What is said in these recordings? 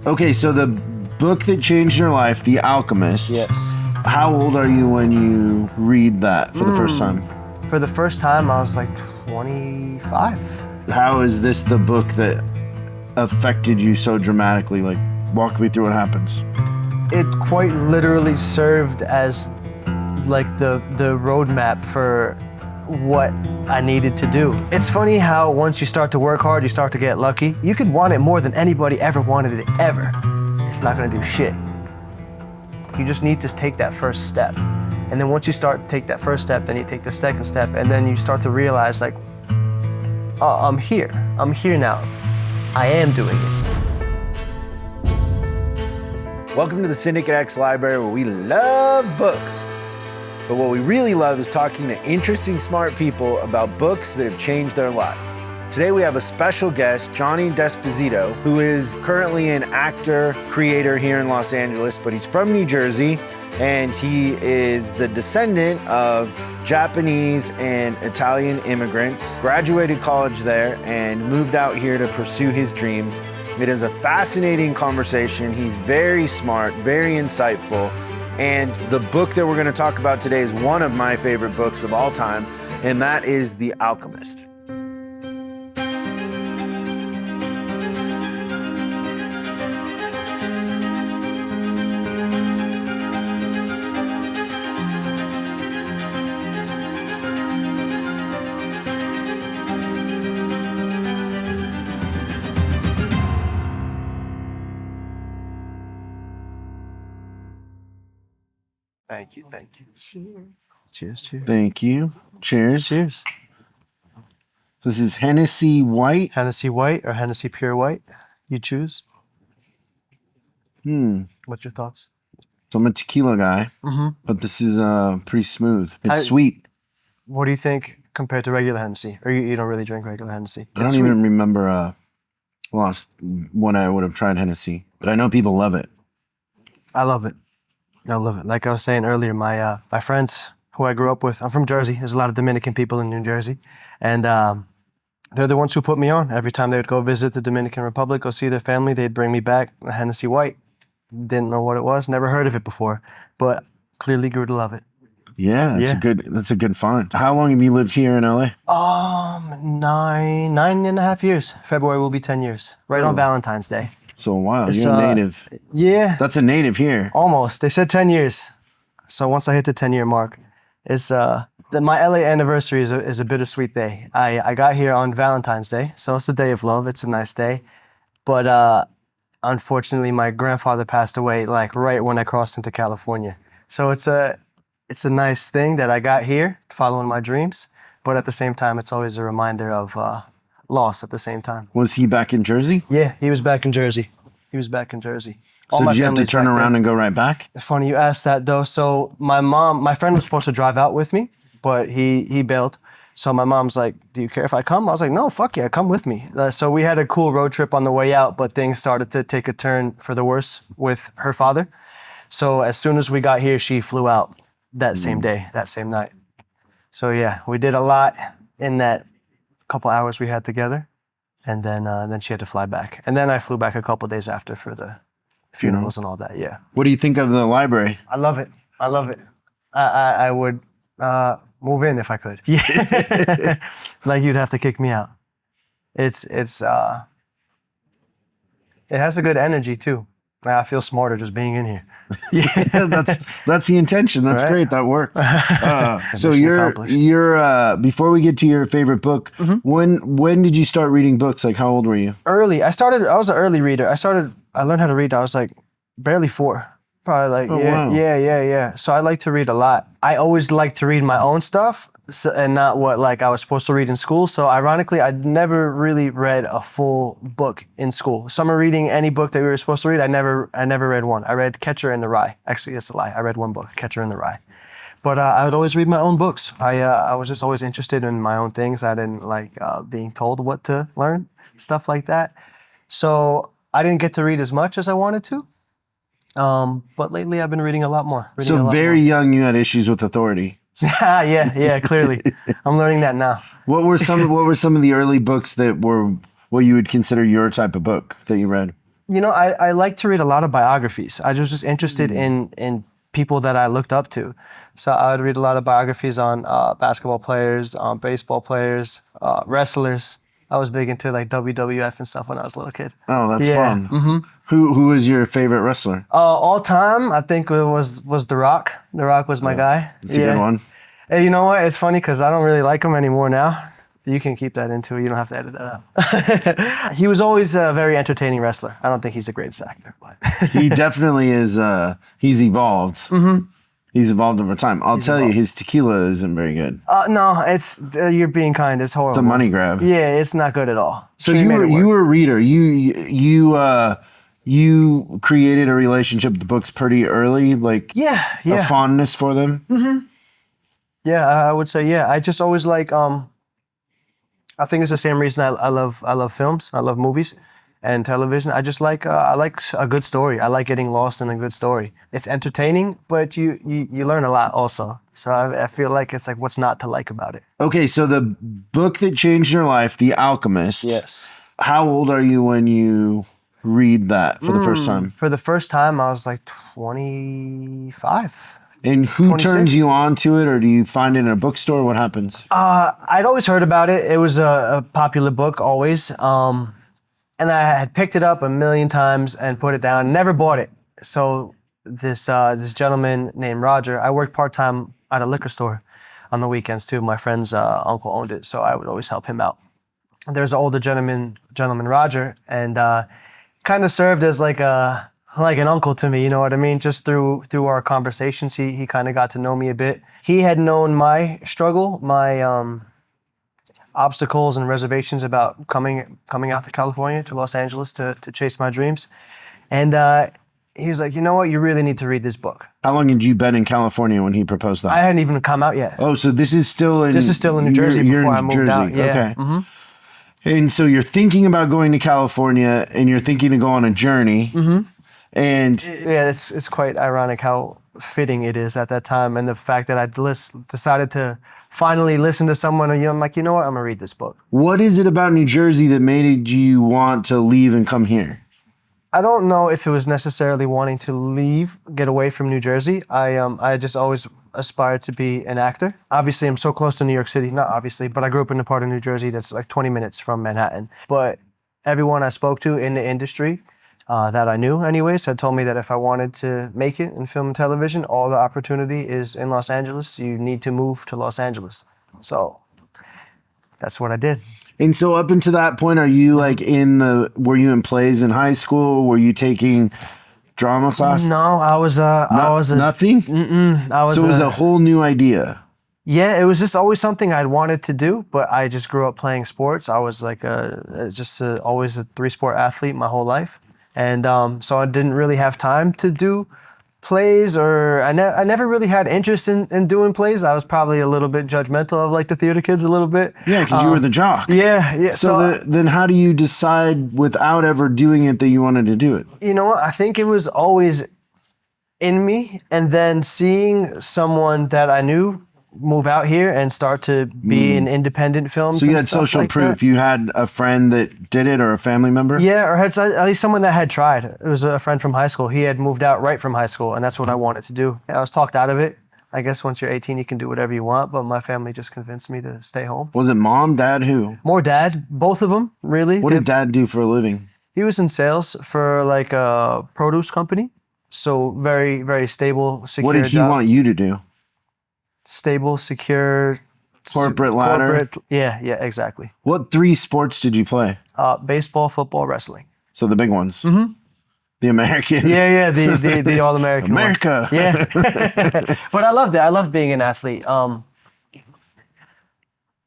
Okay, so the book that changed your life, The Alchemist. Yes. How old are you when you read that for the first time? For the first time, I was like 25. How is this the book that affected you so dramatically? Like, walk me through what happens. It quite literally served as like the roadmap for what I needed to do. It's funny how once you start to work hard, you start to get lucky. You could want it more than anybody ever wanted it ever. It's not gonna do shit. You just need to take that first step. And then once you start to take that first step, then you take the second step, and then you start to realize like, oh, I'm here now. I am doing it. Welcome to the Syndicate X Library, where we love books. But what we really love is talking to interesting, smart people about books that have changed their life. Today we have a special guest, Johnny Desposito, who is currently an actor, creator here in Los Angeles, but he's from New Jersey, and he is the descendant of Japanese and Italian immigrants, graduated college there, and moved out here to pursue his dreams. It is a fascinating conversation. He's very smart, very insightful, and the book that we're going to talk about today is one of my favorite books of all time, and that is The Alchemist. Thank you. Cheers. Thank you. Cheers. Cheers. This is Hennessy White. Hennessy White or Hennessy Pure White, you choose. What's your thoughts? So I'm a tequila guy, but this is pretty smooth. It's sweet. What do you think compared to regular Hennessy? Or you don't really drink regular Hennessy? I don't even remember last when I would have tried Hennessy, but I know people love it. I love it. Like I was saying earlier, my friends who I grew up with, I'm from Jersey. There's a lot of Dominican people in New Jersey. And they're the ones who put me on. Every time they would go visit the Dominican Republic, go see their family, they'd bring me back a Hennessy White. Didn't know what it was, never heard of it before, but clearly grew to love it. Yeah, that's a good find. How long have you lived here in LA? 9.5 years. February will be 10 years, right on Valentine's Day. So wow, you're a native. Yeah. That's a native here. Almost. They said 10 years. So once I hit the 10-year mark, it's my LA anniversary is a bittersweet day. I got here on Valentine's Day, so it's a day of love. It's a nice day. But unfortunately, my grandfather passed away like right when I crossed into California. So it's a nice thing that I got here, following my dreams. But at the same time, it's always a reminder of loss at the same time. Was he back in Jersey? Yeah, he was back in Jersey. So did you have to turn around and go right back? Funny you asked that though. So my friend was supposed to drive out with me, but he bailed. So my mom's like, do you care if I come? I was like, no, fuck yeah, come with me. So we had a cool road trip on the way out, but things started to take a turn for the worse with her father. So as soon as we got here, she flew out that same day, that same night. So yeah, we did a lot in that couple hours we had together. And then she had to fly back. And then I flew back a couple days after for the funerals and all that, yeah. What do you think of the library? I love it. I would move in if I could. Yeah. Like you'd have to kick me out. It has a good energy too. I feel smarter just being in here. Yeah, that's the intention. That's right? Great. That worked. So you're before we get to your favorite book, when did you start reading books? Like how old were you? Early. I was an early reader. I learned how to read. I was like barely 4. Probably like wow. Yeah. So I like to read a lot. I always like to read my own stuff. And not what like I was supposed to read in school. So ironically, I'd never really read a full book in school. Summer reading any book that we were supposed to read, I never read one. I read Catcher in the Rye. Actually, that's a lie. I read one book, Catcher in the Rye. But I would always read my own books. I was just always interested in my own things. I didn't like being told what to learn, stuff like that. So I didn't get to read as much as I wanted to. But lately I've been reading a lot more. So very young, you had issues with authority. Yeah, clearly. I'm learning that now. What were some of the early books that were what you would consider your type of book that you read? I like to read a lot of biographies. I was just interested in people that I looked up to. So I would read a lot of biographies on basketball players, on baseball players, wrestlers. I was big into like WWF and stuff when I was a little kid. Oh, that's Yeah. fun. Who is your favorite wrestler? All time, I think it was The Rock. The Rock was my guy. It's a good one. Hey, you know what? It's funny because I don't really like him anymore now. You can keep that into it. You don't have to edit that out. He was always a very entertaining wrestler. I don't think he's the greatest actor, but He definitely is. He's evolved. He's evolved over time. I'll tell you, his tequila isn't very good. no, it's you're being kind. It's horrible. It's a money grab. Yeah, it's not good at all. So you were a reader. You created a relationship with the books pretty early, like a fondness for them. Yeah, I would say yeah. I just always like I think it's the same reason I love films. I love movies and television. I just like I like a good story. I like getting lost in a good story. It's entertaining, but you learn a lot also. So I feel like it's like what's not to like about it. Okay, so the book that changed your life, The Alchemist. Yes. How old are you when you read that for the first time? For the first time, I was like 25. And who 26. turns you on to it, or do you find it in a bookstore? What happens? I'd always heard about it. It was a popular book always. And I had picked it up a million times and put it down, never bought it. So this gentleman named Roger, I worked part-time at a liquor store on the weekends too. My friend's uncle owned it, so I would always help him out. And there's an older gentleman Roger, and kind of served as like an uncle to me, you know what I mean? Just through our conversations, he kind of got to know me a bit. He had known my struggle, my obstacles and reservations about coming out to California, to Los Angeles to chase my dreams. And he was like, you know what, you really need to read this book. How long had you been in California when he proposed that? I hadn't even come out yet. Oh, so this is still in New Jersey before I moved out. Yeah. Okay. And so you're thinking about going to California, and you're thinking to go on a journey. And yeah, it's quite ironic how fitting it is at that time, and the fact that I decided to finally listen to someone. I'm like, you know what? I'm gonna read this book. What is it about New Jersey that made you want to leave and come here? I don't know if it was necessarily wanting to leave, get away from New Jersey. I just always aspired to be an actor. Obviously, I'm so close to New York City. Not obviously, but I grew up in a part of New Jersey that's like 20 minutes from Manhattan. But everyone I spoke to in the industry, that I knew anyways, had told me that if I wanted to make it in film and television, all the opportunity is in Los Angeles. You need to move to Los Angeles. So that's what I did. And so up until that point, are you like were you in plays in high school? Were you taking drama class? No, I was nothing? So it was a whole new idea. Yeah, it was just always something I'd wanted to do, but I just grew up playing sports. I was like always a 3-sport athlete my whole life. And so I didn't really have time to do plays, or I never really had interest in doing plays. I was probably a little bit judgmental of like the theater kids a little bit. Yeah, because you were the jock. Yeah. So then how do you decide without ever doing it that you wanted to do it? You know what? I think it was always in me, and then seeing someone that I knew move out here and start to be in independent films. So you and had stuff social like proof. that. You had a friend that did it, or a family member? Yeah, or had at least someone that had tried. It was a friend from high school. He had moved out right from high school, and that's what I wanted to do. I was talked out of it. I guess once you're 18, you can do whatever you want, but my family just convinced me to stay home. Was it mom, dad, who? More dad, both of them, really. What did dad do for a living? He was in sales for like a produce company, so very, very stable, secure What did he job. want you to do? Stable, secure. Corporate ladder? Yeah, exactly. What 3 sports did you play? Baseball, football, wrestling. So the big ones. The American. Yeah, the All-American America. ones. Yeah. But I loved it. I loved being an athlete.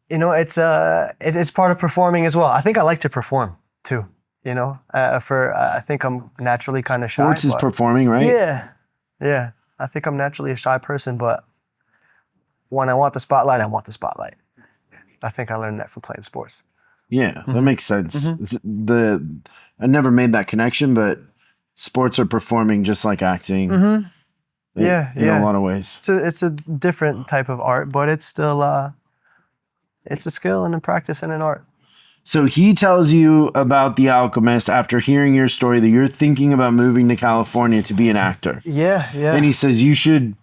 It's part of performing as well. I think I like to perform too. I think I'm naturally kind of shy. Sports is performing, right? Yeah. I think I'm naturally a shy person, but when I want the spotlight, I want the spotlight. I think I learned that from playing sports. Yeah, that makes sense. I never made that connection, but sports are performing just like acting. In a lot of ways. It's a different type of art, but it's still it's a skill and a practice and an art. So he tells you about The Alchemist after hearing your story that you're thinking about moving to California to be an actor. Yeah. And he says you should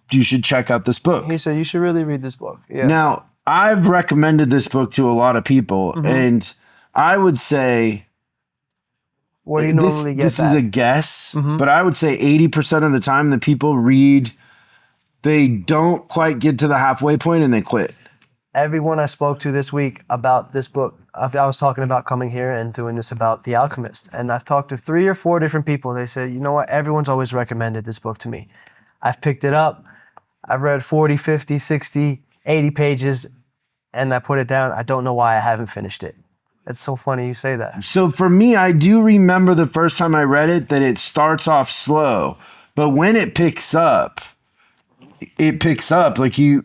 check out this book. He said you should really read this book. Yeah. Now, I've recommended this book to a lot of people, and I would say What do you normally get this is back? a guess, but I would say 80% of the time the people read, they don't quite get to the halfway point and they quit. Everyone I spoke to this week about this book, I was talking about coming here and doing this about The Alchemist. And I've talked to 3 or 4 different people. They said, you know what? Everyone's always recommended this book to me. I've picked it up. I've read 40, 50, 60, 80 pages, and I put it down. I don't know why I haven't finished it. It's so funny you say that. So for me, I do remember the first time I read it that it starts off slow, but when it picks up, like you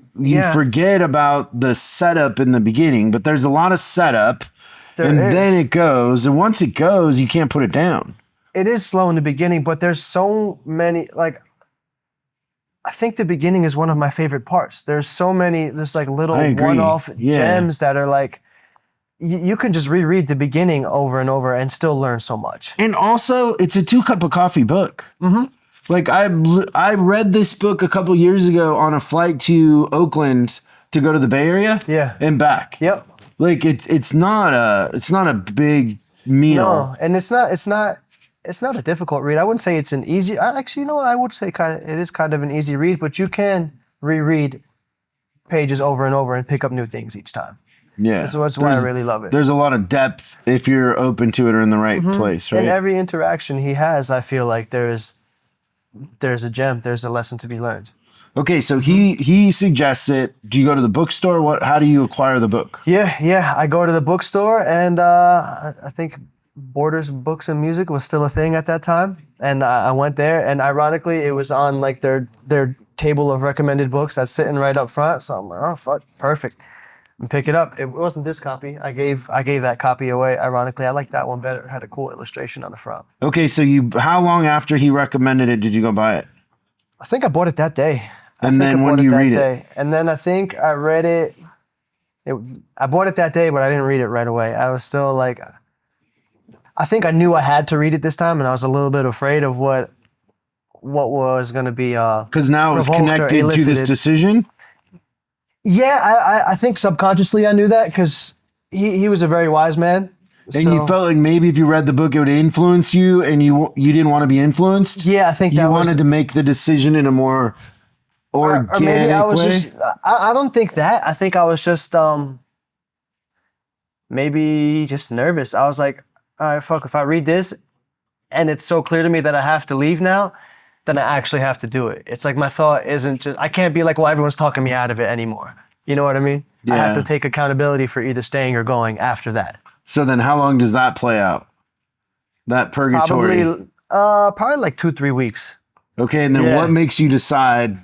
forget about the setup in the beginning, but there's a lot of setup then it goes. And once it goes, you can't put it down. It is slow in the beginning, but there's so many, like, I think the beginning is one of my favorite parts. There's so many, just like little one-off gems that are like, you can just reread the beginning over and over and still learn so much. And also, it's a 2-cup of coffee book. Like I read this book a couple years ago on a flight to Oakland to go to the Bay Area, and back. Yep. Like it's not a big meal. No, and it's not a difficult read. I wouldn't say it's an easy. Actually, you know what? I would say it is kind of an easy read, but you can reread pages over and over and pick up new things each time. Yeah, that's why I really love it. There's a lot of depth if you're open to it or in the right place, right? In every interaction he has, I feel like there's a gem, there's a lesson to be learned. Okay, so he suggests it. Do you go to the bookstore? How do you acquire the book? Yeah. I go to the bookstore, and I think Borders Books and Music was still a thing at that time, and I went there, and ironically, it was on like their table of recommended books that's sitting right up front. So I'm like, oh fuck, perfect. And pick it up. It wasn't this copy. I gave that copy away. Ironically, I liked that one better. It had a cool illustration on the front. Okay, so how long after he recommended it did you go buy it? I think I bought it that day. And then when you read it? And then I think I read it. I bought it that day, but I didn't read it right away. I was still like, I think I knew I had to read it this time, and I was a little bit afraid of what was going to be. Because now it was connected to this decision? Yeah, I think subconsciously I knew that because he was a very wise man. And you felt like maybe if you read the book, it would influence you, and you didn't want to be influenced? Yeah, I think you wanted to make the decision in a more organic maybe I was way? just, I don't think that. I think I was just maybe just nervous. I was like, all right, fuck, if I read this and it's so clear to me that I have to leave now, then I actually have to do it. It's like my thought isn't just, I can't be like, well, everyone's talking me out of it anymore. You know what I mean? Yeah. I have to take accountability for either staying or going after that. So then how long does that play out? That purgatory? Probably like 2-3 weeks. Okay, and then what makes you decide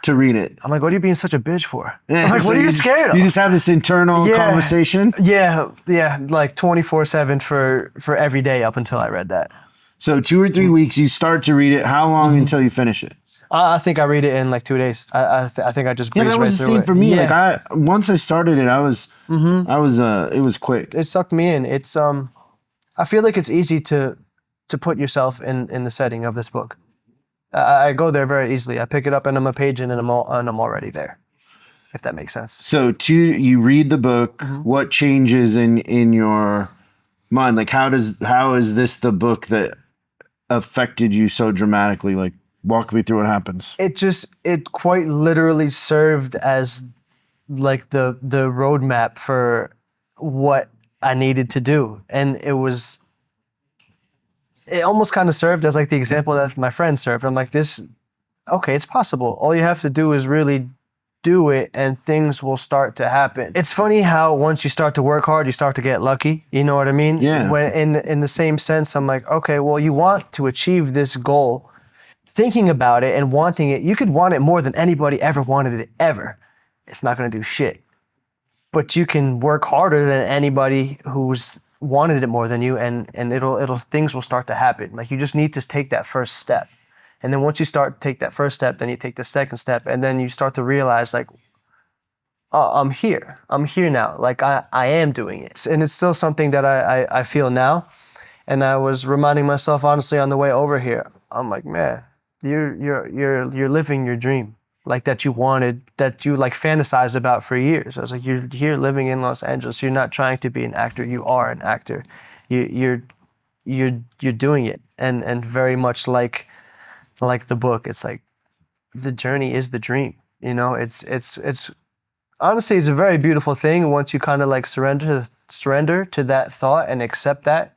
to read it? I'm like, what are you being such a bitch for? Yeah, I'm like, so what are you scared of? You just have this internal conversation? Yeah, like 24/7 for every day up until I read that. So 2 or 3 weeks, you start to read it. How long until you finish it? I think I read it in like 2 days. I think I just breezed that was right the through same it. for me. Yeah. Like once I started it, it was quick. It sucked me in. It's I feel like it's easy to put yourself in the setting of this book. I go there very easily. I pick it up and I'm a page in and I'm already there. If that makes sense. So you read the book. What changes in your mind? Like how is this the book that affected you so dramatically? Like walk me through what happens. It quite literally served as like the roadmap for what I needed to do. And it almost kind of served as like the example that my friend served. I'm like, okay, it's possible. All you have to do is really do it and things will start to happen. It's funny how once you start to work hard, you start to get lucky. You know what I mean? Yeah. When in the same sense, I'm like, okay, well, you want to achieve this goal. Thinking about it and wanting it, you could want it more than anybody ever wanted it ever. It's not going to do shit. But you can work harder than anybody who's wanted it more than you, and things will start to happen. Like you just need to take that first step. And then once you start to take that first step, then you take the second step, and then you start to realize like, I'm here. I'm here now. Like I am doing it. And it's still something that I feel now. And I was reminding myself honestly on the way over here. I'm like, man, you're living your dream. Like that you wanted, that you like fantasized about for years. I was like, you're here living in Los Angeles. You're not trying to be an actor. You are an actor. You're doing it. And very much like the book, it's like the journey is the dream. You know, it's honestly, it's a very beautiful thing once you kind of like surrender to that thought and accept that.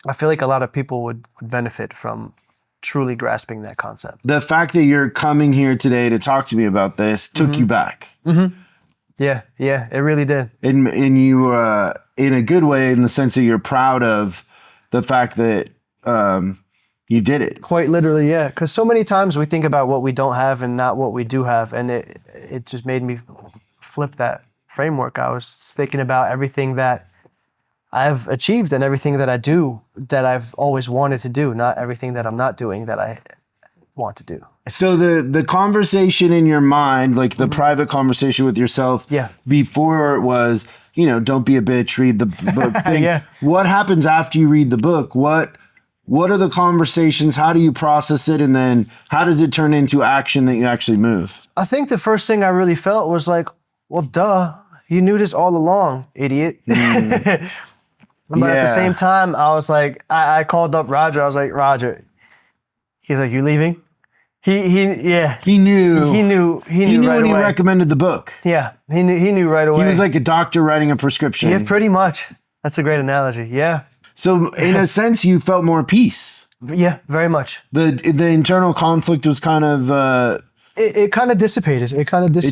I feel like a lot of people would benefit from truly grasping that concept. The fact that you're coming here today to talk to me about this took you back. Yeah, it really did. And you, in a good way, in the sense that you're proud of the fact that you did it. Quite literally, yeah. Because so many times we think about what we don't have and not what we do have, and it just made me flip that framework. I was thinking about everything that I've achieved and everything that I do that I've always wanted to do, not everything that I'm not doing that I want to do. So the conversation in your mind, like the private conversation with yourself, before it was, don't be a bitch, read the book thing. Yeah. What happens after you read the book? What are the conversations? How do you process it? And then how does it turn into action that you actually move? I think the first thing I really felt was like, well, duh, you knew this all along, idiot. But at the same time, I was like, I called up Roger. I was like, Roger. He's like, you leaving? He knew. He knew right when he away. recommended the book. Yeah, he knew right away. He was like a doctor writing a prescription. Yeah, pretty much. That's a great analogy. Yeah. So in a sense, you felt more peace. Yeah, very much. The internal conflict was kind of. It kind of dissipated. It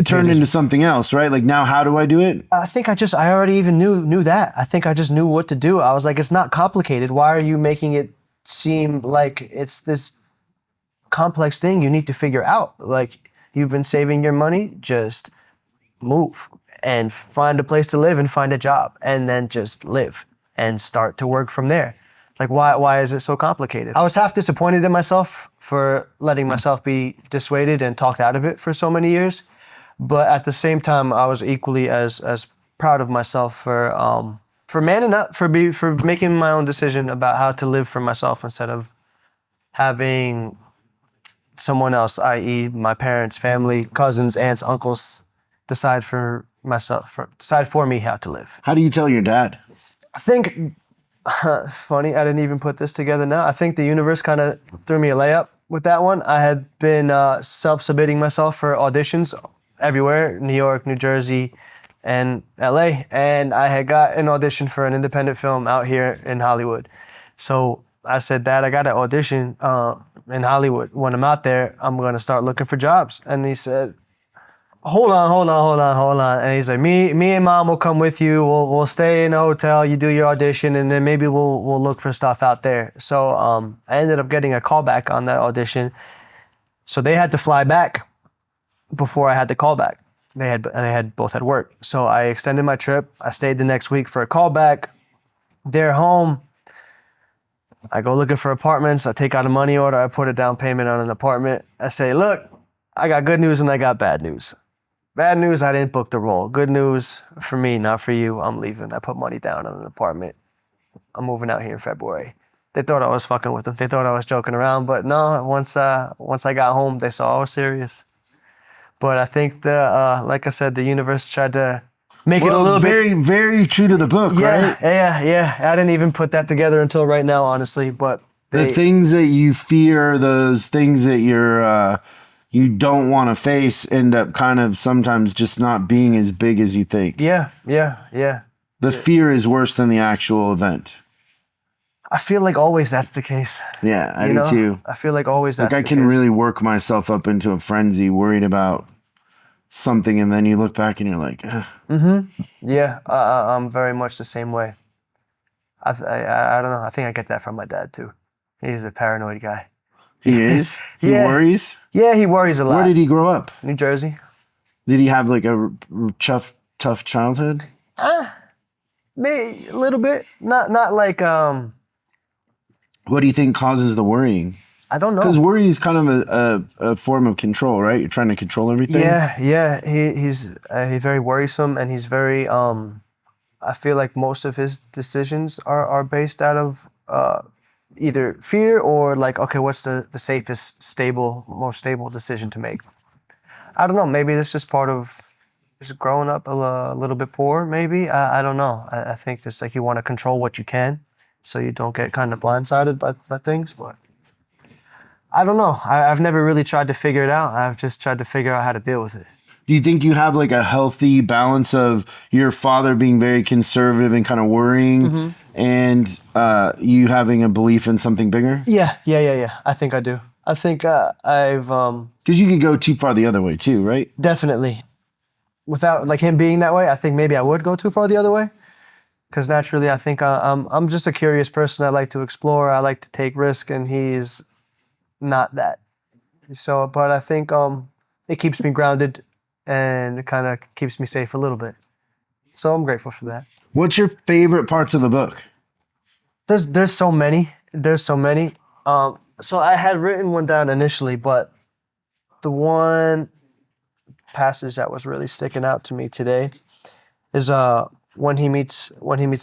turned into something else, right? Like now, how do I do it? I think I already even knew that. I think I just knew what to do. I was like, it's not complicated. Why are you making it seem like it's this complex thing you need to figure out? Like, you've been saving your money, just move and find a place to live and find a job and then just live and start to work from there. Like, why is it so complicated? I was half disappointed in myself for letting myself be dissuaded and talked out of it for so many years. But at the same time, I was equally as proud of myself for manning up, for making my own decision about how to live for myself instead of having someone else, i.e. my parents, family, cousins, aunts, uncles, decide for me how to live. How do you tell your dad? I think, funny, I didn't even put this together now. I think the universe kind of threw me a layup with that one. I had been self-submitting myself for auditions everywhere, New York, New Jersey, and LA. And I had got an audition for an independent film out here in Hollywood. So I said, Dad, I got an audition in Hollywood. When I'm out there, I'm going to start looking for jobs. And he said, hold on. And he's like, me and Mom will come with you. We'll stay in a hotel. You do your audition, and then maybe we'll look for stuff out there. So I ended up getting a call back on that audition. So they had to fly back before I had the call back. They both had work. So I extended my trip. I stayed the next week for a call back. They're home. I go looking for apartments. I take out a money order. I put a down payment on an apartment. I say, look, I got good news and I got bad news. Bad news, I didn't book the role. Good news for me, not for you. I'm leaving. I put money down on an apartment. I'm moving out here in February. They thought I was fucking with them. They thought I was joking around, but no. Once I got home, they saw I was serious. But I think like I said, the universe tried to make it a little very, bit. very true to the book, right? Yeah. I didn't even put that together until right now, honestly. But the things that you fear, those things that you don't want to face, end up kind of sometimes just not being as big as you think. Yeah. The fear is worse than the actual event. I feel like always that's the case. Yeah, I do too. I feel like always that's the case. I can really work myself up into a frenzy worried about something, and then you look back and you're like, ugh. Mm-hmm. Yeah, I'm very much the same way. I don't know. I think I get that from my dad too. He's a paranoid guy. He is? He worries? Yeah, he worries a lot. Where did he grow up? New Jersey. Did he have like a tough childhood? Maybe a little bit. Not like What do you think causes the worrying? I don't know. Because worry is kind of a form of control, right? You're trying to control everything. Yeah. He's very worrisome, and he's very. I feel like most of his decisions are based out of either fear or like, okay, what's the safest, most stable decision to make? I don't know. Maybe that's just part of just growing up a little bit poor. Maybe I don't know. I think just like you want to control what you can, so you don't get kind of blindsided by things. But I don't know. I've never really tried to figure it out. I've just tried to figure out how to deal with it. Do you think you have like a healthy balance of your father being very conservative and kind of worrying, and you having a belief in something bigger? Yeah. I think I do. I think I've Because you could go too far the other way too, right? definitely, without like him being that way, I think maybe I would go too far the other way. Because naturally, I think I'm just a curious person. I like to explore. I like to take risk, and he's not that. So, but I think it keeps me grounded, and it kind of keeps me safe a little bit. So I'm grateful for that. What's your favorite parts of the book? There's so many. There's so many. So I had written one down initially, but the one passage that was really sticking out to me today is when he meets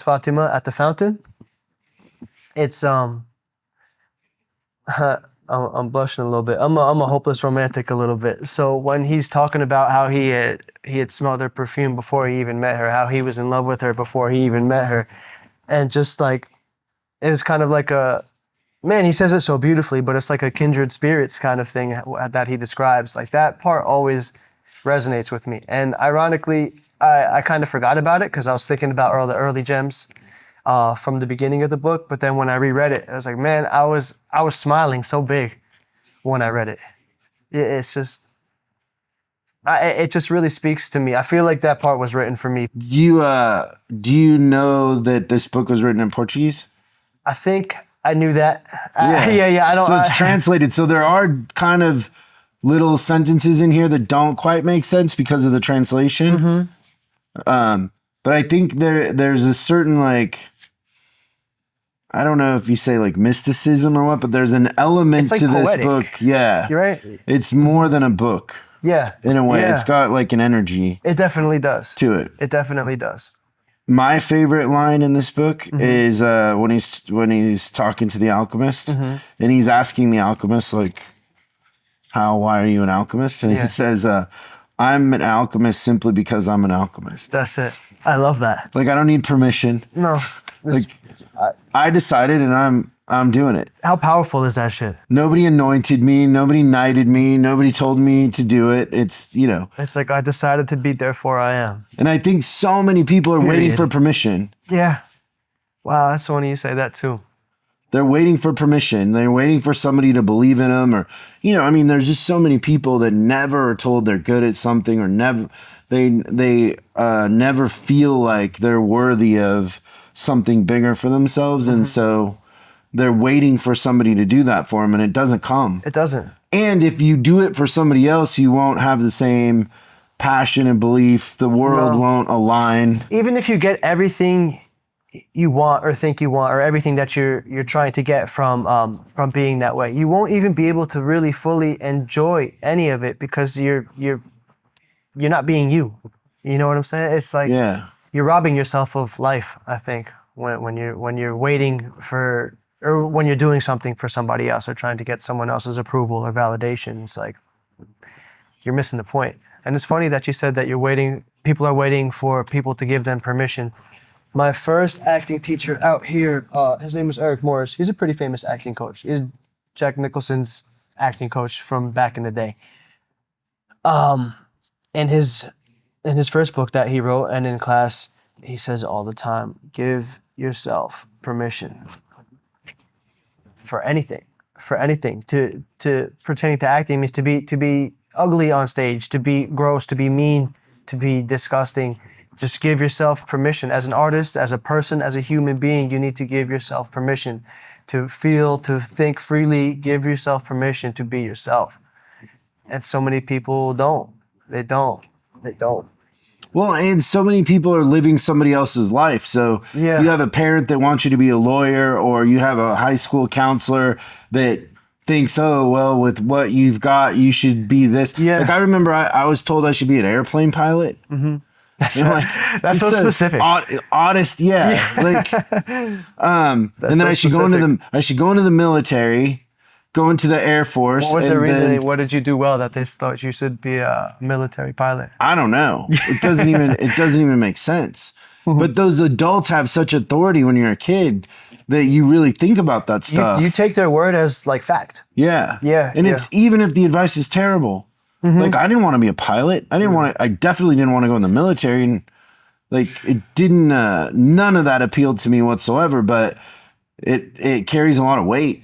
Fatima at the fountain. It's I'm blushing a little bit. I'm a hopeless romantic a little bit. So when he's talking about how he had smelled her perfume before he even met her, how he was in love with her before he even met her, and just like it was kind of like a man. He says it so beautifully, but it's like a kindred spirits kind of thing that he describes. Like that part always resonates with me. And ironically, I kind of forgot about it because I was thinking about all the early gems from the beginning of the book. But then when I reread it, I was like, man, I was smiling so big when I read it. It's just, it just really speaks to me. I feel like that part was written for me. Do you know that this book was written in Portuguese? I think I knew that. Yeah. I don't. So it's translated. So there are kind of little sentences in here that don't quite make sense because of the translation. But I think there's a certain like, I don't know if you say like mysticism or what, but there's an element like to poetic. this book. Yeah. You're right. It's more than a book. Yeah. In a way. Yeah. It's got like an energy It definitely does. to it. It definitely does. My favorite line in this book is when he's talking to the alchemist and he's asking the alchemist like, why are you an alchemist? And he says, I'm an alchemist simply because I'm an alchemist. That's it. I love that. Like I don't need permission. No. Like I decided and I'm doing it. How powerful is that shit? Nobody anointed me, nobody knighted me, nobody told me to do it. It's, It's like I decided to be, therefore I am. and I think so many people are waiting for permission. Yeah. Wow, that's funny you say that too. They're waiting for permission. They're waiting for somebody to believe in them, or there's just so many people that never are told they're good at something, or they never feel like they're worthy of something bigger for themselves, and so they're waiting for somebody to do that for them, and it doesn't come. It doesn't. And if you do it for somebody else, you won't have the same passion and belief. The world won't align. Even if you get everything you want or think you want, or everything that you're trying to get from being that way, you won't even be able to really fully enjoy any of it because you're not being you. You know what I'm saying? It's like you're robbing yourself of life, I think, when you're waiting for, or when you're doing something for somebody else or trying to get someone else's approval or validation. It's like you're missing the point. And it's funny that you said that people are waiting for people to give them permission. My first acting teacher out here, his name was Eric Morris. He's a pretty famous acting coach. He's Jack Nicholson's acting coach from back in the day. In his first book that he wrote, and in class, he says all the time, give yourself permission for anything. To pertaining to acting means to be ugly on stage, to be gross, to be mean, to be disgusting. Just give yourself permission. As an artist, as a person, as a human being, you need to give yourself permission to feel, to think freely. Give yourself permission to be yourself. And so many people don't. They don't. Well, and so many people are living somebody else's life. So you have a parent that wants you to be a lawyer, or you have a high school counselor that thinks, oh, well, with what you've got, you should be this. Yeah. Like I remember I was told I should be an airplane pilot. That's, And I'm like, that's so just the specific. Oddest, yeah. Like, and then so I should go into specific. the military, go into the Air Force. What was the and reason? then- What did you do well that they thought you should be a military pilot? I don't know. It doesn't even make sense. But those adults have such authority when you're a kid that you really think about that stuff. You take their word as like fact. Yeah. Yeah, And yeah. it's even if the advice is terrible. Like I didn't want to be a pilot. I definitely didn't want to go in the military, and like it didn't none of that appealed to me whatsoever, but it carries a lot of weight.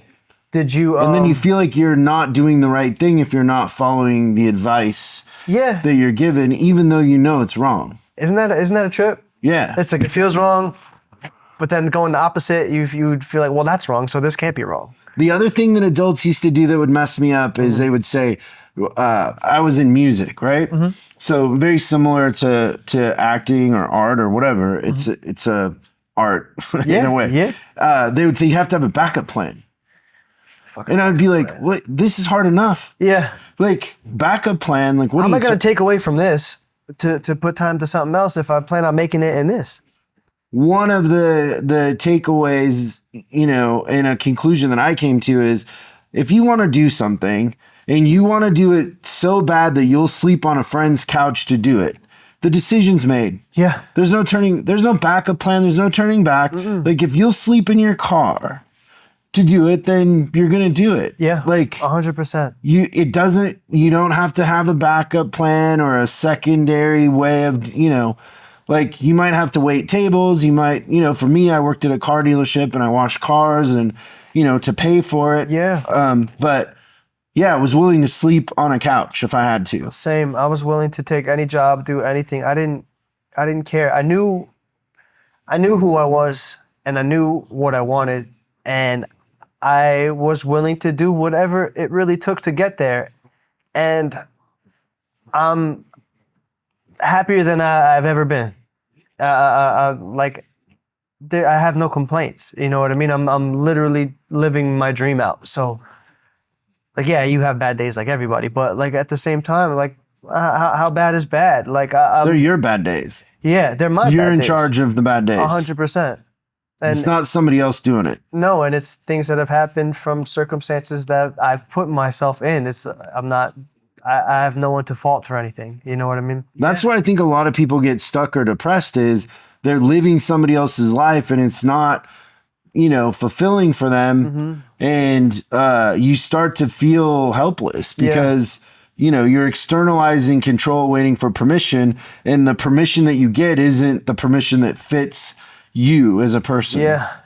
Did you? And then you feel like you're not doing the right thing if you're not following the advice yeah. that you're given, even though you know it's wrong. Isn't that a trip? Yeah. It's like it feels wrong, but then going the opposite, you would feel like, well, that's wrong, so this can't be wrong. The other thing that adults used to do that would mess me up is they would say, I was in music, right? So very similar to acting or art or whatever. It's a art in a way. Yeah. They would say you have to have a backup plan. And I'd be like, what? This is hard enough. Yeah. Like backup plan. Like what How am are I you going to take away from this to put time to something else if I plan on making it in this? One of the takeaways, in a conclusion that I came to is if you want to do something and you want to do it so bad that you'll sleep on a friend's couch to do it, the decision's made. Yeah. There's no backup plan. There's no turning back. Like if you'll sleep in your car to do it, then you're going to do it. Yeah. Like 100%. you don't have to have a backup plan or a secondary way of, like you might have to wait tables. You might, for me, I worked at a car dealership and I washed cars and, to pay for it. Yeah. But yeah, I was willing to sleep on a couch if I had to. Same. I was willing to take any job, do anything. I didn't care. I knew who I was and I knew what I wanted, and I was willing to do whatever it really took to get there. And I'm happier than I've ever been. Like, I have no complaints. You know what I mean? I'm literally living my dream out. So, like, yeah, you have bad days like everybody, but like at the same time, like, how bad is bad? Like, They're your bad days. yeah, they're my You're bad in days. charge of the bad days. 100%. And It's not somebody else doing it. no, and it's things that have happened from circumstances that I've put myself in. I have no one to fault for anything. You know what I mean? That's why I think a lot of people get stuck or depressed is they're living somebody else's life and it's not, fulfilling for them. And you start to feel helpless because, you're externalizing control, waiting for permission. And the permission that you get isn't the permission that fits you as a person.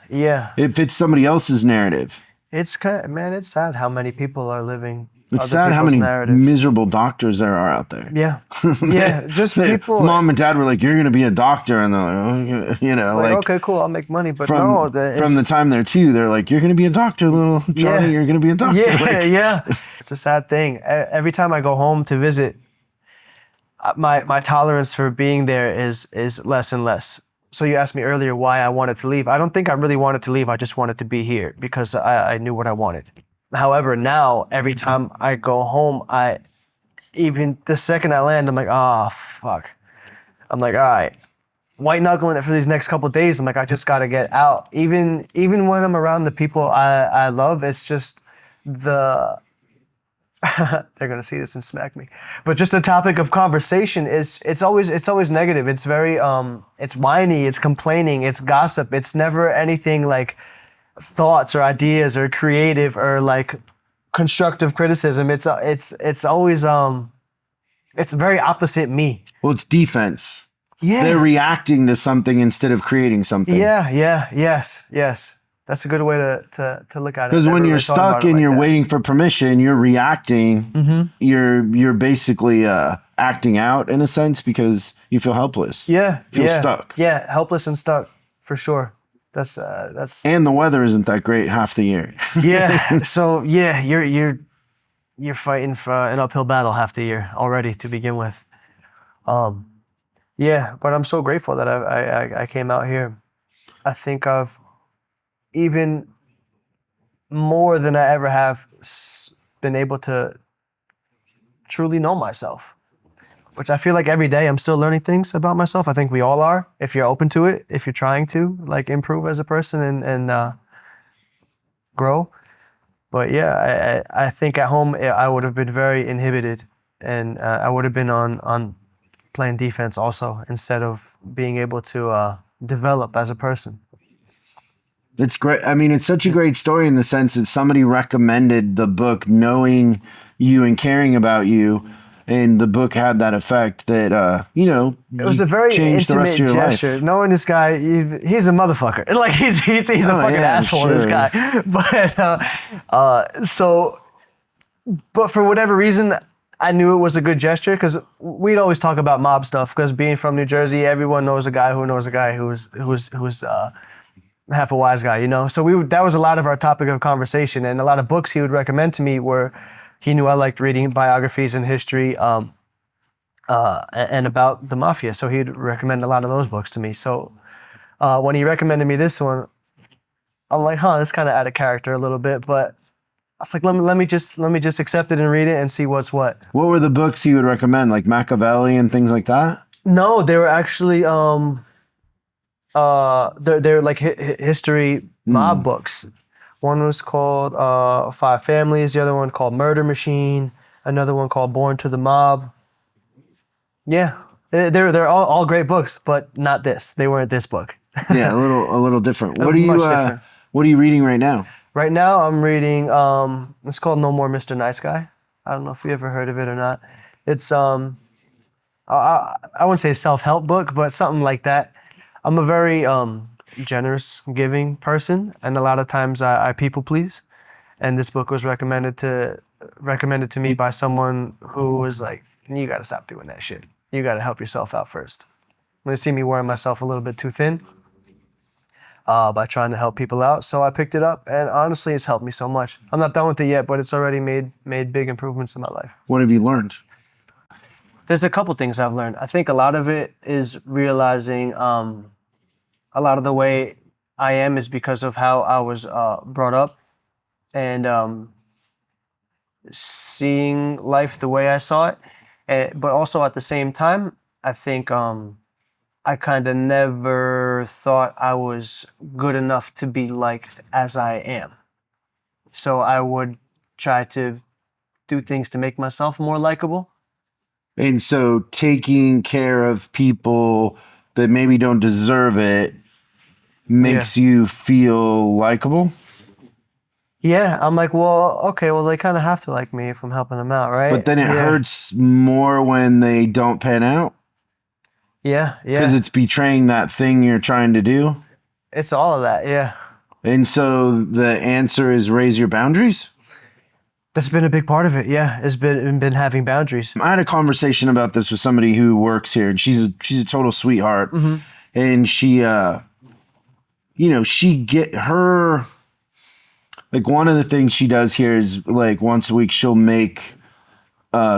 Yeah. It fits somebody else's narrative. It's it's sad how many people are living. It's other sad how people's many narratives. miserable doctors there are out there. Yeah, yeah. Just people. Mom and dad were like, "You're going to be a doctor," and they're like, like, okay, cool, I'll make money, but from no, from the time they're two, they're like, "You're going to be a doctor, little Johnny. Yeah. You're going to be a doctor." Yeah, Like, yeah. It's a sad thing. Every time I go home to visit, my tolerance for being there is less and less. So you asked me earlier why I wanted to leave. I don't think I really wanted to leave. I just wanted to be here because I knew what I wanted. However, now every time I go home, even the second I land, I'm like, oh, fuck. I'm like, all right, white knuckling it for these next couple of days. I'm like, I just got to get out. Even when I'm around the people I love, it's just they're gonna see this and smack me. But just the topic of conversation it's always negative. It's very it's whiny, it's complaining, it's gossip. It's never anything like thoughts or ideas or creative or like constructive criticism. It's always it's very opposite me. well, it's defense. Yeah. They're reacting to something instead of creating something. Yes. That's a good way to look at it. Because when Never you're really thought about stuck it and like you're that. waiting for permission, you're reacting. You're basically acting out in a sense because you feel helpless. Feel stuck. Yeah, helpless and stuck for sure. That's And the weather isn't that great half the year. yeah. So yeah, you're fighting for an uphill battle half the year already to begin with. Yeah, but I'm so grateful that I came out here. I think I've even more than I ever have been able to truly know myself, which I feel like every day I'm still learning things about myself. I think we all are, if you're open to it, if you're trying to like improve as a person and grow. But yeah, I think at home I would have been very inhibited, and I would have been on playing defense also instead of being able to develop as a person. It's great. I mean, it's such a great story in the sense that somebody recommended the book knowing you and caring about you. And the book had that effect that, It was a very changed the rest of intimate your gesture. life. Knowing this guy, he's a motherfucker. Like he's a fucking asshole. sure. This guy. But for whatever reason, I knew it was a good gesture because we'd always talk about mob stuff. Because being from New Jersey, everyone knows a guy who knows a guy who's half a wise guy, you know. So that was a lot of our topic of conversation, and a lot of books he would recommend to me were. He knew I liked reading biographies and history and about the mafia, so he'd recommend a lot of those books to me. So when he recommended me this one, I'm like, this kind of out of character a little bit, but I was like, let me just accept it and read it and see what's what. What were the books you would recommend, like Machiavelli and things like that? No, they were actually they're like history mob books. One was called Five Families, the other one called Murder Machine, another one called Born to the Mob. Yeah, they're all great books, but not this. They weren't this book. Yeah, a little different. Much different. What are you reading right now? Right now I'm reading it's called No More Mr. Nice Guy. I don't know if you ever heard of it or not. It's I wouldn't say a self-help book, but something like that. I'm a very generous, giving person, and a lot of times I people please. And this book was recommended to me by someone who was like, "You got to stop doing that shit. You got to help yourself out first." They see me wearing myself a little bit too thin by trying to help people out, so I picked it up, and honestly, it's helped me so much. I'm not done with it yet, but it's already made big improvements in my life. What have you learned? There's a couple things I've learned. I think a lot of it is realizing. A lot of the way I am is because of how I was brought up and seeing life the way I saw it. But also at the same time, I think I kind of never thought I was good enough to be liked as I am. So I would try to do things to make myself more likable. And so taking care of people that maybe don't deserve it makes you feel likable? Yeah, I'm like, well, okay, well, they kind of have to like me if I'm helping them out, right? But then it hurts more when they don't pan out? Yeah. Because it's betraying that thing you're trying to do? It's all of that, yeah. And so the answer is raise your boundaries? That's been a big part of it, yeah. It's been having boundaries. I had a conversation about this with somebody who works here, and she's a total sweetheart. Mm-hmm. And she, like one of the things she does here is like once a week she'll make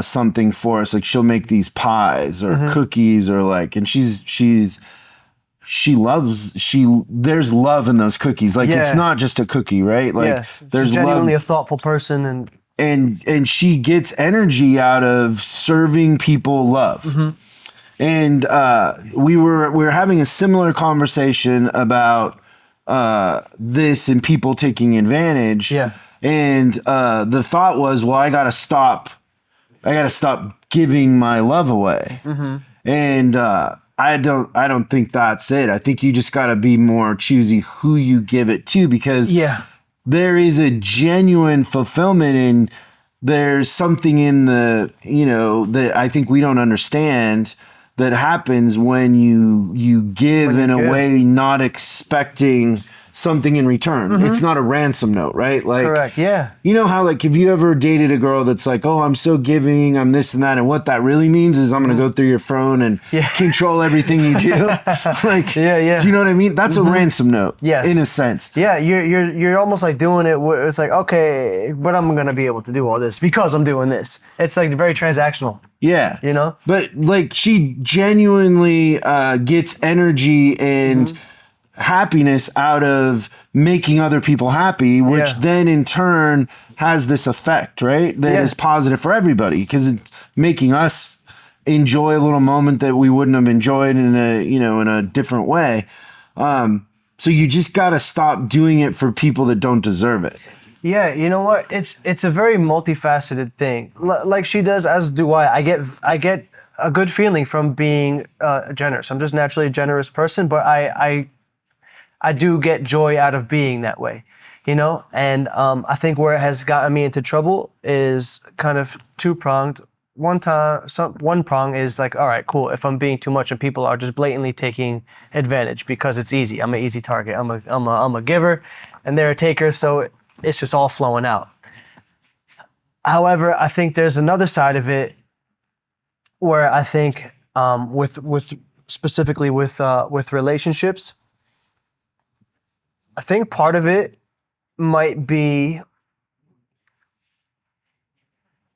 something for us. Like she'll make these pies or cookies or like, and there's love in those cookies. Like it's not just a cookie, right? Like there's she's genuinely love. A thoughtful person and she gets energy out of serving people love. Mm-hmm. And we were having a similar conversation about this and people taking advantage. Yeah. And the thought was, well, I gotta stop giving my love away. Mm-hmm. And I don't think that's it. I think you just gotta be more choosy who you give it to, because there is a genuine fulfillment, and there's something in the, that I think we don't understand that happens when you give in a way not expecting something in return. Mm-hmm. It's not a ransom note, right? Like, correct, yeah. You know how, like, if you ever dated a girl that's like, oh, I'm so giving, I'm this and that, and what that really means is I'm going to go through your phone and control everything you do. Like, do you know what I mean? That's a ransom note, in a sense. Yeah, you're almost like doing it. It's like, okay, but I'm going to be able to do all this because I'm doing this. It's like very transactional. Yeah. You know? But like she genuinely gets energy and happiness out of making other people happy, which then in turn has this effect, right? That is positive for everybody because it's making us enjoy a little moment that we wouldn't have enjoyed in a different way. So you just got to stop doing it for people that don't deserve it. Yeah, you know what? It's a very multifaceted thing. Like she does, as do I. I get a good feeling from being generous. I'm just naturally a generous person, but I do get joy out of being that way, you know? And I think where it has gotten me into trouble is kind of two-pronged. One prong is like, all right, cool. If I'm being too much and people are just blatantly taking advantage because it's easy. I'm an easy target. I'm a giver and they're a taker. So it's just all flowing out. However, I think there's another side of it where I think specifically with relationships, I think part of it might be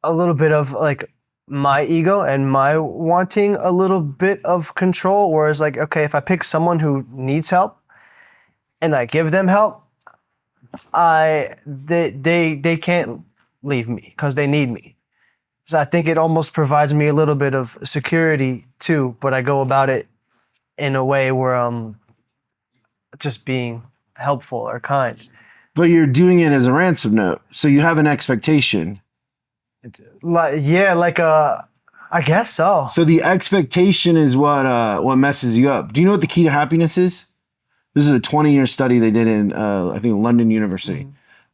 a little bit of like my ego and my wanting a little bit of control, whereas like, okay, if I pick someone who needs help and I give them help, they can't leave me because they need me. So I think it almost provides me a little bit of security too, but I go about it in a way where I'm just being helpful or kind. But you're doing it as a ransom note, so you have an expectation. I guess so. So the expectation is what messes you up. Do you know what the key to happiness is? This is a 20-year study they did in, I think, London University.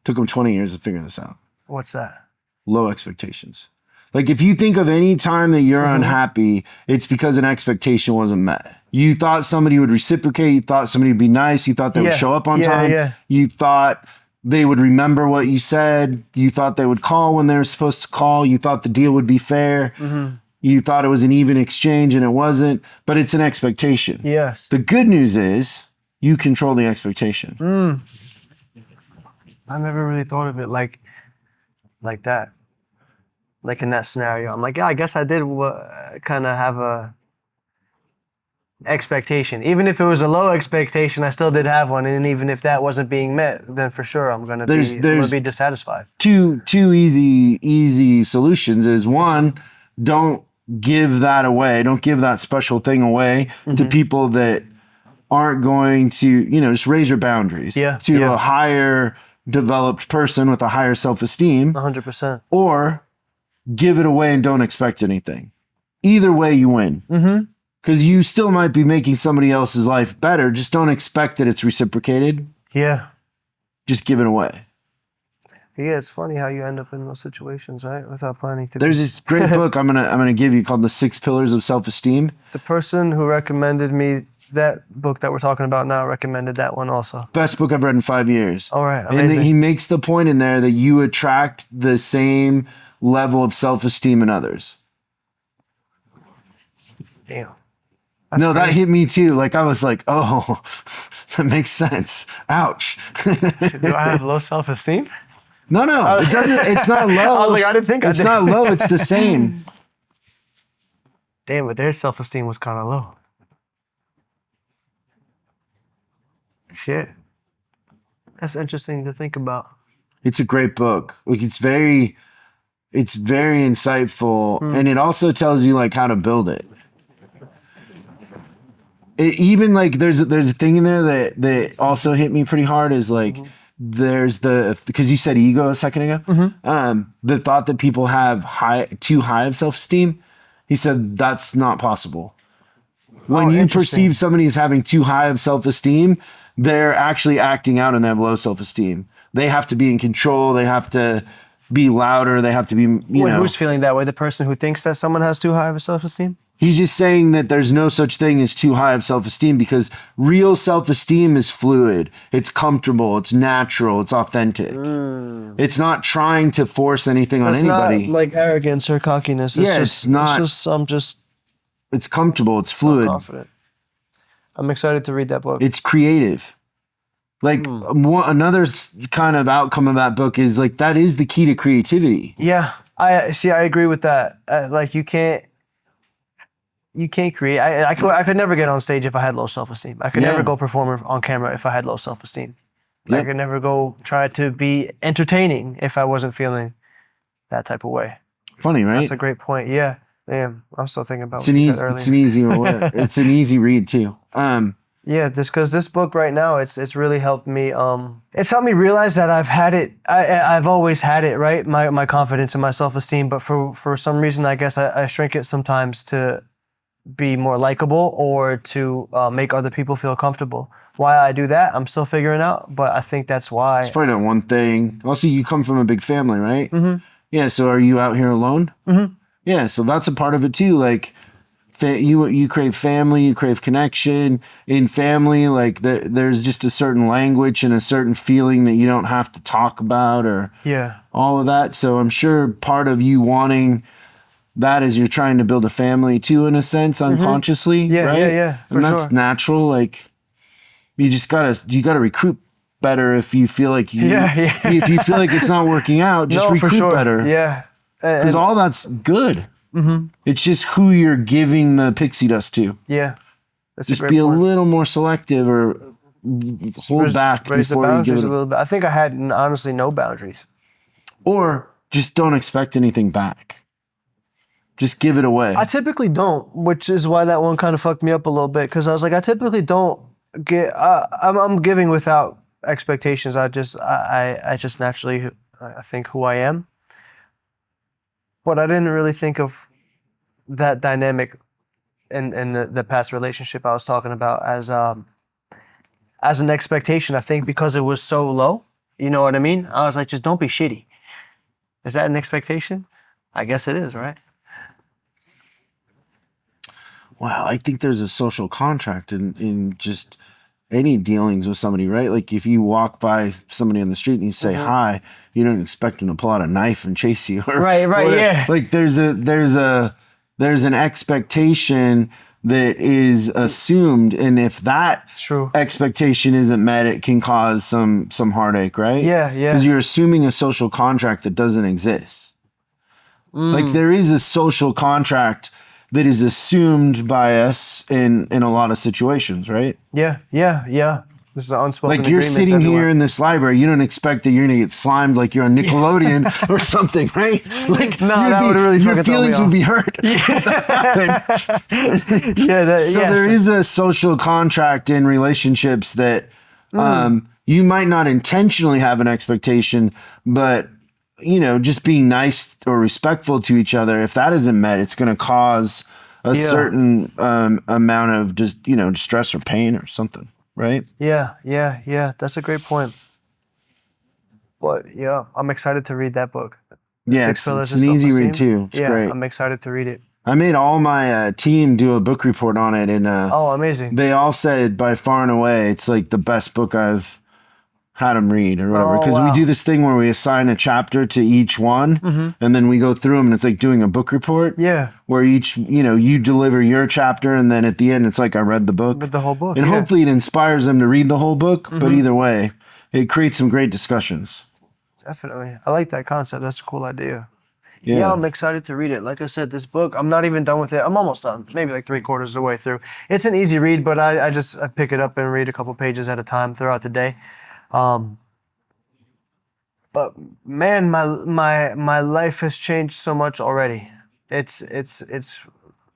Took them 20 years to figure this out. What's that? Low expectations. Like if you think of any time that you're unhappy, it's because an expectation wasn't met. You thought somebody would reciprocate. You thought somebody would be nice. You thought they would show up on time. Yeah. You thought they would remember what you said. You thought they would call when they were supposed to call. You thought the deal would be fair. You thought it was an even exchange and it wasn't, but it's an expectation. Yes. The good news is you control the expectation. I never really thought of it like that. Like in that scenario, I'm like, yeah, I guess I did kind of have a expectation. Even if it was a low expectation, I still did have one. And even if that wasn't being met, then for sure I'm gonna be dissatisfied. Two easy solutions is one, don't give that away. Don't give that special thing away to people that aren't going to, just raise your boundaries to a higher developed person with a higher self-esteem. 100%. Or give it away and don't expect anything. Either way, you win. Because you still might be making somebody else's life better. Just don't expect that it's reciprocated. Yeah. Just give it away. Yeah, it's funny how you end up in those situations, right? Without planning to. There's this great book I'm gonna give you called The 6 Pillars of Self-Esteem. The person who recommended me that book that we're talking about now recommended that one also. Best book I've read in 5 years. All right, amazing. And he makes the point in there that you attract the same level of self-esteem in others. Damn. That hit me too. Like I was like, oh, that makes sense. Ouch. Do I have low self-esteem? No, it doesn't. It's not low. I was like, I didn't think it's not low. It's the same. Damn, but their self-esteem was kind of low. Shit. That's interesting to think about. It's a great book. Like it's very insightful, and it also tells you like how to build it. Even like there's a thing in there that also hit me pretty hard is like there's because you said ego a second ago, the thought that people have too high of self-esteem. He said that's not possible. When you perceive somebody as having too high of self-esteem, they're actually acting out and they have low self-esteem. They have to be in control. They have to be louder. They have to be, Who's feeling that way? The person who thinks that someone has too high of a self-esteem? He's just saying that there's no such thing as too high of self-esteem because real self-esteem is fluid. It's comfortable. It's natural. It's authentic. It's not trying to force anything on anybody. It's not like arrogance or cockiness. It's It's comfortable. It's fluid. Confident. I'm excited to read that book. It's creative. Like another kind of outcome of that book is like that is the key to creativity. Yeah, I agree with that. Like you can't you can't create. I could never get on stage if I had low self-esteem. I could Yeah. never go perform on camera if I had low self-esteem. I Yep. could never go try to be entertaining if I wasn't feeling that type of way. Funny, right? That's a great point. Yeah. Damn. I'm still thinking about It's what an you easy, said earlier. it's an easy, it's an easy read too. Yeah, because this book right now, it's really helped me. It's helped me realize that I've had it. I've always had it, right? My confidence and my self-esteem, but for some reason, I guess I shrink it sometimes to be more likable or to make other people feel comfortable. Why I do that, I'm still figuring out, but I think that's why. It's probably not one thing. Also, you come from a big family, right? Mm-hmm. Yeah. So are you out here alone? Mm-hmm. Yeah. So that's a part of it too. Like, you crave family, you crave connection. In family, like there's just a certain language and a certain feeling that you don't have to talk about or all of that. So I'm sure part of you wanting that is you're trying to build a family too, in a sense, unconsciously, right? Yeah, and that's natural. Like you gotta recruit better if you feel like if you feel like it's not working out, just recruit better. Yeah, because all that's good. Mm-hmm. It's just who you're giving the pixie dust to. Yeah, that's just be a little more selective or hold back before you give it a little bit. I think I had honestly no boundaries. Or just don't expect anything back. Just give it away. I typically don't, which is why that one kind of fucked me up a little bit, because I was like, I typically don't get. I'm giving without expectations. I just naturally, I think who I am. But I didn't really think of that dynamic in the past relationship I was talking about as an expectation. I think because it was so low, you know what I mean? I was like, just don't be shitty. Is that an expectation? I guess it is, right? Wow, I think there's a social contract in just any dealings with somebody, right? Like if you walk by somebody on the street and you say hi, you don't expect them to pull out a knife and chase you. Or, right, yeah. Like there's an expectation that is assumed, and if that expectation isn't met, it can cause some heartache, right? Yeah. Because you're assuming a social contract that doesn't exist. Like there is a social contract that is assumed by us in a lot of situations, right? Yeah. This is an unspoken like you're sitting here in this library, you don't expect that you're gonna get slimed like you're on Nickelodeon or something, right? Like no, that would really your feelings would be hurt. So there is a social contract in relationships that you might not intentionally have an expectation, but just being nice or respectful to each other, if that isn't met, it's going to cause a certain amount of just, distress or pain or something, right? Yeah. That's a great point. But yeah, I'm excited to read that book. Yeah, it's an easy read too. It's great. I'm excited to read it. I made all my team do a book report on it, and amazing. They all said by far and away it's like the best book I've had them read or whatever, because we do this thing where we assign a chapter to each one, and then we go through them, and it's like doing a book report. Yeah, where each you deliver your chapter, and then at the end it's like I read the book, the whole book, and hopefully it inspires them to read the whole book. But either way, it creates some great discussions. Definitely, I like that concept. That's a cool idea. Yeah, I'm excited to read it. Like I said, this book, I'm not even done with it. I'm almost done, maybe like 3/4 of the way through. It's an easy read, but I pick it up and read a couple pages at a time throughout the day. But man, my life has changed so much already. It's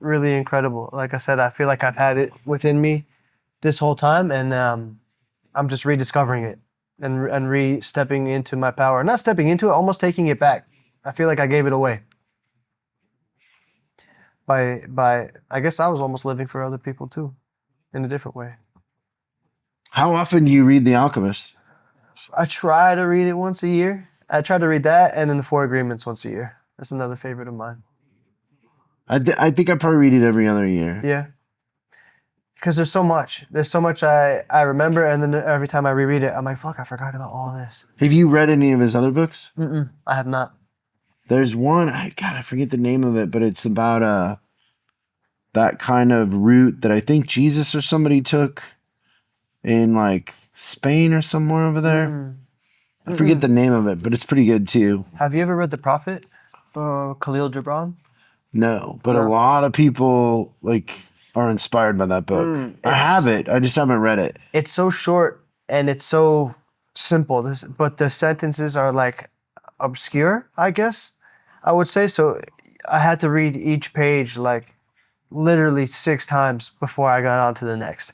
really incredible. Like I said, I feel like I've had it within me this whole time, and I'm just rediscovering it and stepping into my power. Not stepping into it, almost taking it back. I feel like I gave it away. By I guess I was almost living for other people too, in a different way. How often do you read The Alchemist? I try to read it once a year. I try to read that and then the Four Agreements once a year. That's another favorite of mine. I think I probably read it every other year. Yeah. Because there's so much. There's so much I remember, and then every time I reread it, I'm like, fuck, I forgot about all this. Have you read any of his other books? I have not. There's one, I forget the name of it, but it's about that kind of route that I think Jesus or somebody took in like Spain or somewhere over there. I forget the name of it, but it's pretty good too. Have you ever read The Prophet, Khalil Gibran? No, but a lot of people like are inspired by that book. I have it. I just haven't read it. It's so short and it's so simple. But the sentences are like obscure, I guess I would say. So I had to read each page like literally 6 times before I got on to the next.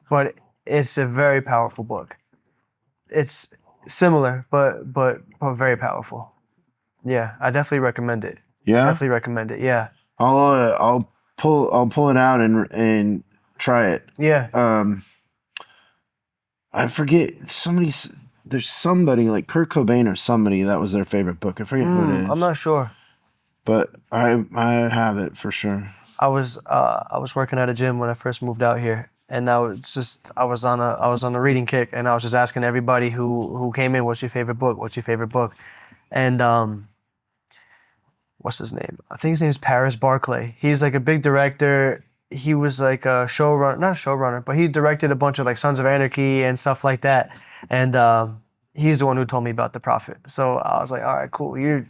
But it's a very powerful book. It's similar, but very powerful. Yeah, I definitely recommend it. Yeah, Definitely recommend it. Yeah. I'll pull it out and try it. Yeah. I forget there's somebody like Kurt Cobain or somebody that was their favorite book. I forget who it is. I'm not sure. But I have it for sure. I was working at a gym when I first moved out here, and I was on a reading kick, and I was just asking everybody who came in, "What's your favorite book? What's your favorite book?" And what's his name? I think his name is Paris Barclay. He's like a big director. He was like a showrunner, not a showrunner, but he directed a bunch of like Sons of Anarchy and stuff like that. And he's the one who told me about The Prophet. So I was like, all right, cool. You're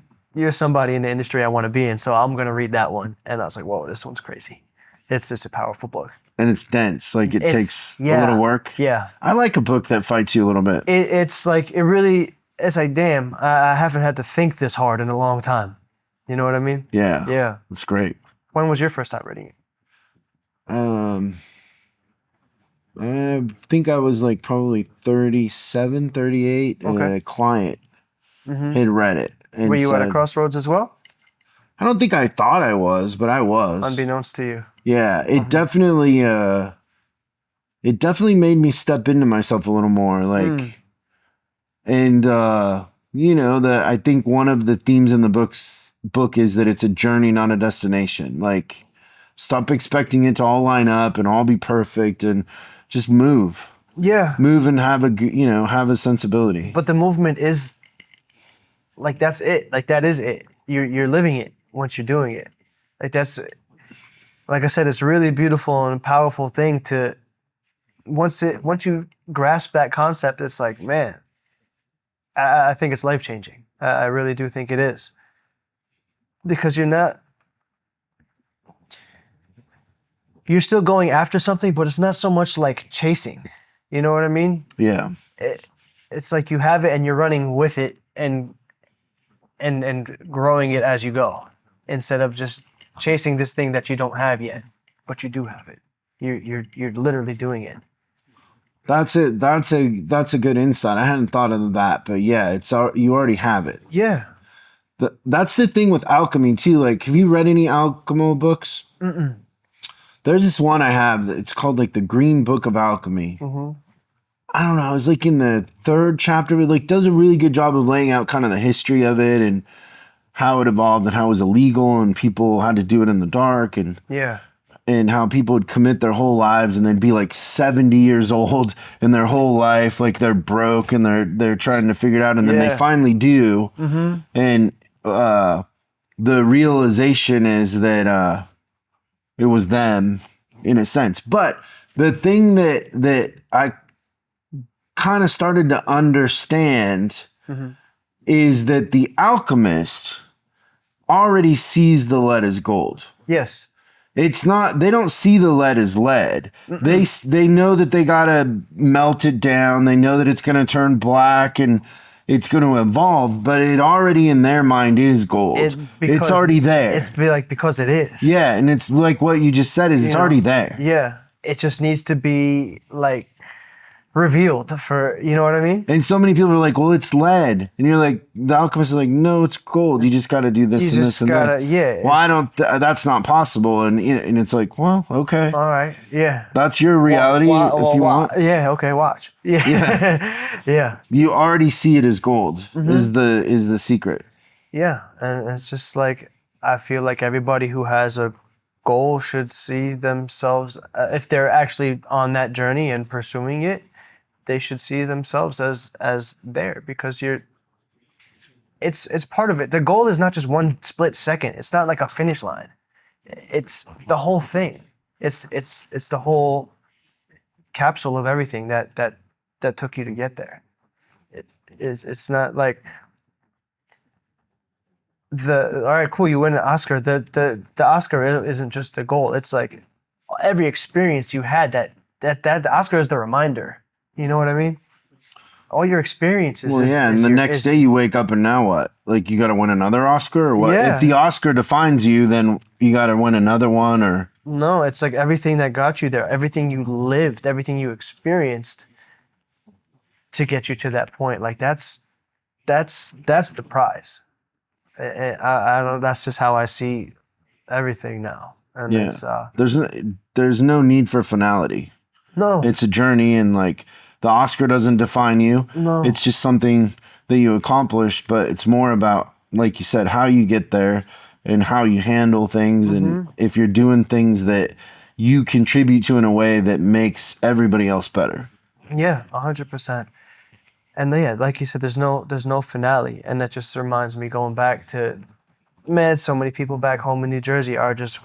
somebody in the industry I want to be in, so I'm gonna read that one. And I was like, whoa, this one's crazy. It's just a powerful book. And it's dense. Like it takes a little work. Yeah. I like a book that fights you a little bit. It's like it's like, damn, I haven't had to think this hard in a long time. You know what I mean? Yeah. Yeah. It's great. When was your first time reading it? I think I was like probably 37, 38, and a client had read it. And Were you at a crossroads as well? I don't think I thought I was, but I was. Unbeknownst to you. Yeah, it definitely made me step into myself a little more, like, and I think one of the themes in the book is that it's a journey, not a destination. Like, stop expecting it to all line up and all be perfect, and just move. Yeah. Move and have a sensibility. But the movement is like, that's it. Like, that is it. You're living it once you're doing it. Like, that's, like I said, it's a really beautiful and powerful thing to, once you grasp that concept, it's like, man, I think it's life-changing. I really do think it is. Because you're still going after something, but it's not so much like chasing. You know what I mean? Yeah. It's like you have it and you're running with it and growing it as you go, instead of just chasing this thing that you don't have yet, but you do have it. You're literally doing it. That's it. That's a good insight. I hadn't thought of that, but yeah, you already have it. Yeah. That's the thing with alchemy too. Like, have you read any alchemy books? Mm-mm. There's this one I have. It's called like the Green Book of Alchemy. Mm-hmm. I don't know. It's like in the 3rd chapter. It like does a really good job of laying out kind of the history of it and how it evolved and how it was illegal and people had to do it in the dark and how people would commit their whole lives and they'd be like 70 years old in their whole life, like they're broke and they're trying to figure it out, and then they finally do. Mm-hmm. And the realization is that it was them in a sense. But the thing that I kind of started to understand is that the alchemist already sees the lead as gold. Yes. It's not, they don't see the lead as lead. They know that they gotta melt it down. They know that it's gonna turn black and it's gonna evolve, but it already in their mind is gold. It's already there. It's because it is. Yeah, and it's like what you just said is it's already there. Yeah. It just needs to be like revealed for, you know what I mean? And so many people are like, well, it's lead. And you're like, the alchemist is like, no, it's gold. You just got to do this and this and that. Yeah. Well, that's not possible. And it's like, well, okay. All right. Yeah. That's your reality if you want. Yeah. Okay. Watch. Yeah. Yeah. You already see it as gold is the secret. Yeah. And it's just like, I feel like everybody who has a goal should see themselves, if they're actually on that journey and pursuing it, they should see themselves as there, because it's part of it. The goal is not just one split second. It's not like a finish line. It's the whole thing. It's the whole capsule of everything that took you to get there. It's not like all right, cool, you win an Oscar. The Oscar isn't just the goal. It's like every experience you had that the Oscar is the reminder. You know what I mean? All your experiences. Well, yeah, and the next day you wake up and now what? Like you got to win another Oscar or what? Yeah. If the Oscar defines you, then you got to win another one or... No, it's like everything that got you there, everything you lived, everything you experienced to get you to that point. Like that's the prize. I don't. That's just how I see everything now. And Yeah. it's There's no need for finality. no. It's a journey, and like the Oscar doesn't define you. No. It's just something that you accomplished, but it's more about, like you said, how you get there and how you handle things, and if you're doing things that you contribute to in a way that makes everybody else better. Yeah, 100%. And yeah, like you said, there's no finale, and that just reminds me going back to, man, so many people back home in New Jersey are just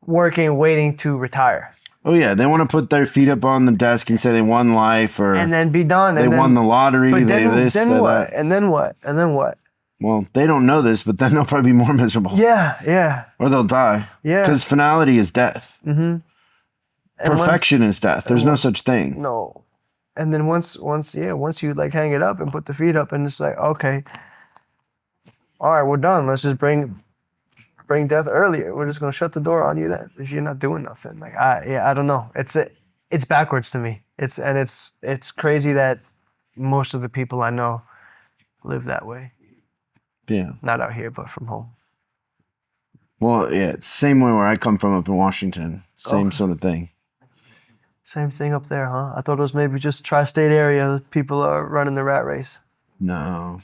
working, waiting to retire. Oh yeah, they want to put their feet up on the desk and say they won life, or And then be done. they won the lottery. But they then, this, then they what? that. And then what? And then what? Well, they don't know this, but then they'll probably be more miserable. Yeah, yeah. Or they'll die. Yeah. Because finality is death. And Perfection is death. There's no such thing. No. And then once you like hang it up and put the feet up, and it's like, okay, all right, we're done. Let's just bring death earlier. We're just gonna shut the door on you then, if you're not doing nothing. Like I don't know. It's backwards to me. It's crazy that most of the people I know live that way. Yeah. Not out here, but from home. Well, yeah, it's the same way where I come from up in Washington. Same sort of thing. Same thing up there, huh? I thought it was maybe just tri-state area. People are running the rat race. No.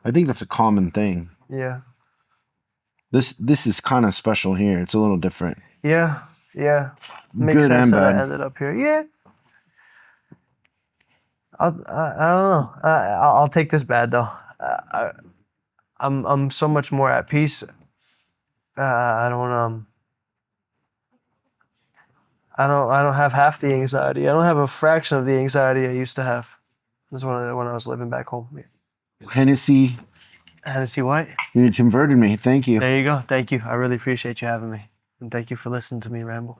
I think that's a common thing. Yeah. This is kind of special here. It's a little different. Yeah. Yeah. Makes Good sense and that I bad. ended up here. Yeah. I don't know. I'll take this bad though. I'm so much more at peace. I don't have half the anxiety. I don't have a fraction of the anxiety I used to have. This is when I was living back home. Hennessy, Hennessy White. you converted me. Thank you. There you go. Thank you. I really appreciate you having me. And thank you for listening to me ramble.